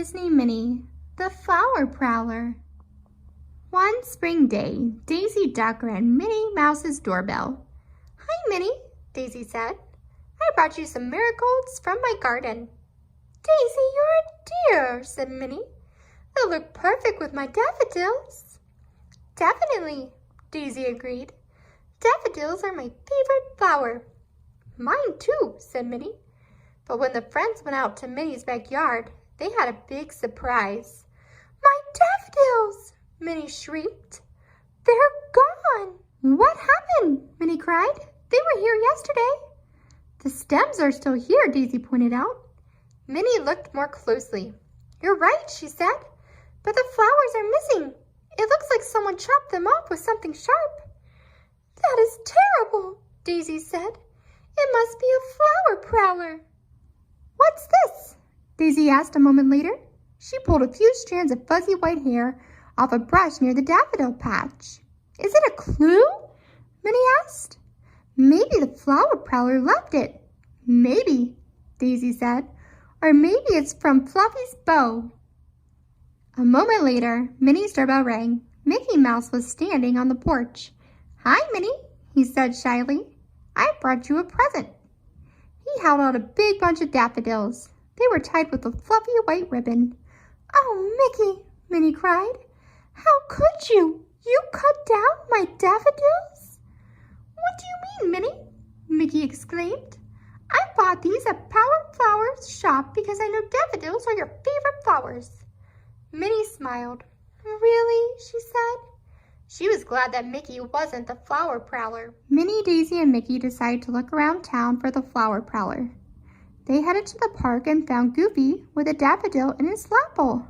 Disney Minnie, the Flower Prowler. One spring day, Daisy Duck rang Minnie Mouse's doorbell. "Hi, Minnie," Daisy said. "I brought you some marigolds from my garden." "Daisy, you're a dear," said Minnie. "They'll look perfect with my daffodils." "Definitely," Daisy agreed. "Daffodils are my favorite flower." "Mine too," said Minnie. But when the friends went out to Minnie's backyard, they had a big surprise. "My daffodils!" Minnie shrieked. "They're gone!" "What happened?" Minnie cried. "They were here yesterday." "The stems are still here," Daisy pointed out. Minnie looked more closely. "You're right," she said. "But the flowers are missing. It looks like someone chopped them off with something sharp." "That is terrible," Daisy said. "It must be a flower prowler." "What's this?" Daisy asked a moment later. She pulled a few strands of fuzzy white hair off a brush near the daffodil patch. "Is it a clue?" Minnie asked. "Maybe the flower prowler left it." "Maybe," Daisy said. "Or maybe it's from Fluffy's bow." A moment later, Minnie's doorbell rang. Mickey Mouse was standing on the porch. "Hi, Minnie," he said shyly. "I brought you a present." He held out a big bunch of daffodils. They were tied with a fluffy white ribbon. "Oh, Mickey," Minnie cried. "How could you? You cut down my daffodils?" "What do you mean, Minnie?" Mickey exclaimed. "I bought these at Power Flowers shop because I know daffodils are your favorite flowers." Minnie smiled. "Really?" she said. She was glad that Mickey wasn't the flower prowler. Minnie, Daisy, and Mickey decided to look around town for the flower prowler. They headed to the park and found Goofy with a daffodil in his lap bowl.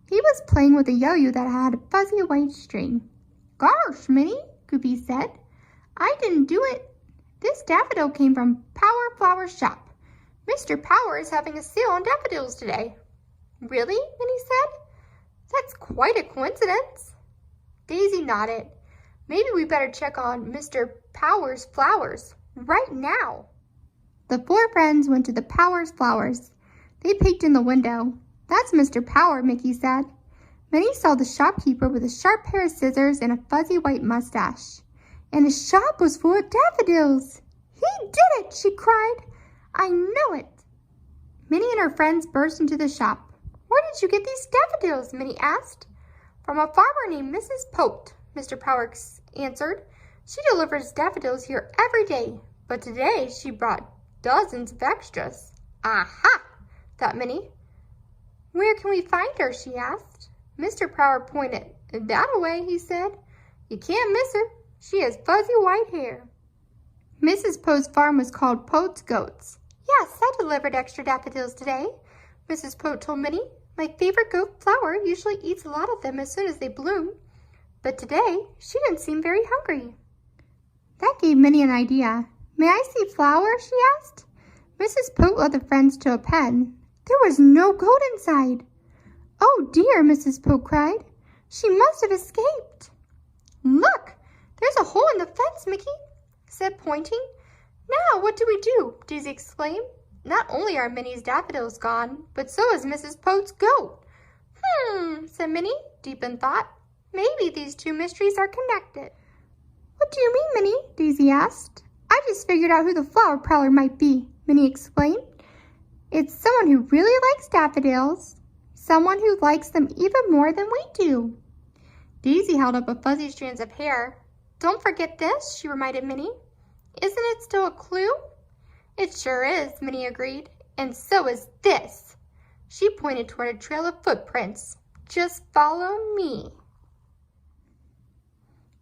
He was playing with a yo-yo that had a fuzzy white string. "Gosh, Minnie," Goofy said. "I didn't do it. This daffodil came from Power Flower Shop. Mr. Power is having a sale on daffodils today." "Really?" Minnie said. "That's quite a coincidence." Daisy nodded. "Maybe we better check on Mr. Power's flowers right now." The four friends went to the Power's flowers. They peeked in the window. "That's Mr. Power," Mickey said. Minnie saw the shopkeeper with a sharp pair of scissors and a fuzzy white mustache. And his shop was full of daffodils. "He did it!" she cried. "I know it." Minnie and her friends burst into the shop. "Where did you get these daffodils?" Minnie asked. "From a farmer named Mrs. Pote," Mr. Power answered. "She delivers daffodils here every day, but today she brought dozens of extras." "Aha!" thought Minnie. "Where can we find her?" she asked. Mr. Power pointed. "That-a-way," he said. "You can't miss her. She has fuzzy white hair." Mrs. Pote's farm was called Pote's Goats. "Yes, I delivered extra daffodils today," Mrs. Pote told Minnie. "My favorite goat Flower usually eats a lot of them as soon as they bloom. But today, she didn't seem very hungry." That gave Minnie an idea. "May I see Flower?" she asked. Mrs. Pote led the friends to a pen. There was no goat inside. "Oh dear," Mrs. Pote cried. "She must have escaped." "Look, there's a hole in the fence," Mickey said, pointing. "Now what do we do?" Daisy exclaimed. "Not only are Minnie's daffodils gone, but so is Mrs. Pote's goat." Said Minnie, deep in thought. "Maybe these two mysteries are connected." "What do you mean, Minnie?" Daisy asked. "I just figured out who the flower prowler might be," Minnie explained. "It's someone who really likes daffodils, someone who likes them even more than we do." Daisy held up a fuzzy strand of hair. "Don't forget this," she reminded Minnie. "Isn't it still a clue?" "It sure is," Minnie agreed. "And so is this." She pointed toward a trail of footprints. "Just follow me."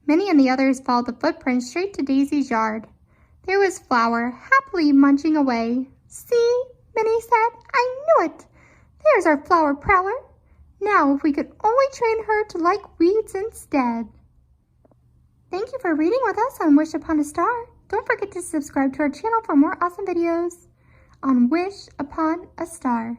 Minnie and the others followed the footprints straight to Daisy's yard. There was Flower, happily munching away. "See," Minnie said, "I knew it. There's our flower prowler. Now if we could only train her to like weeds instead." Thank you for reading with us on Wish Upon a Star. Don't forget to subscribe to our channel for more awesome videos on Wish Upon a Star.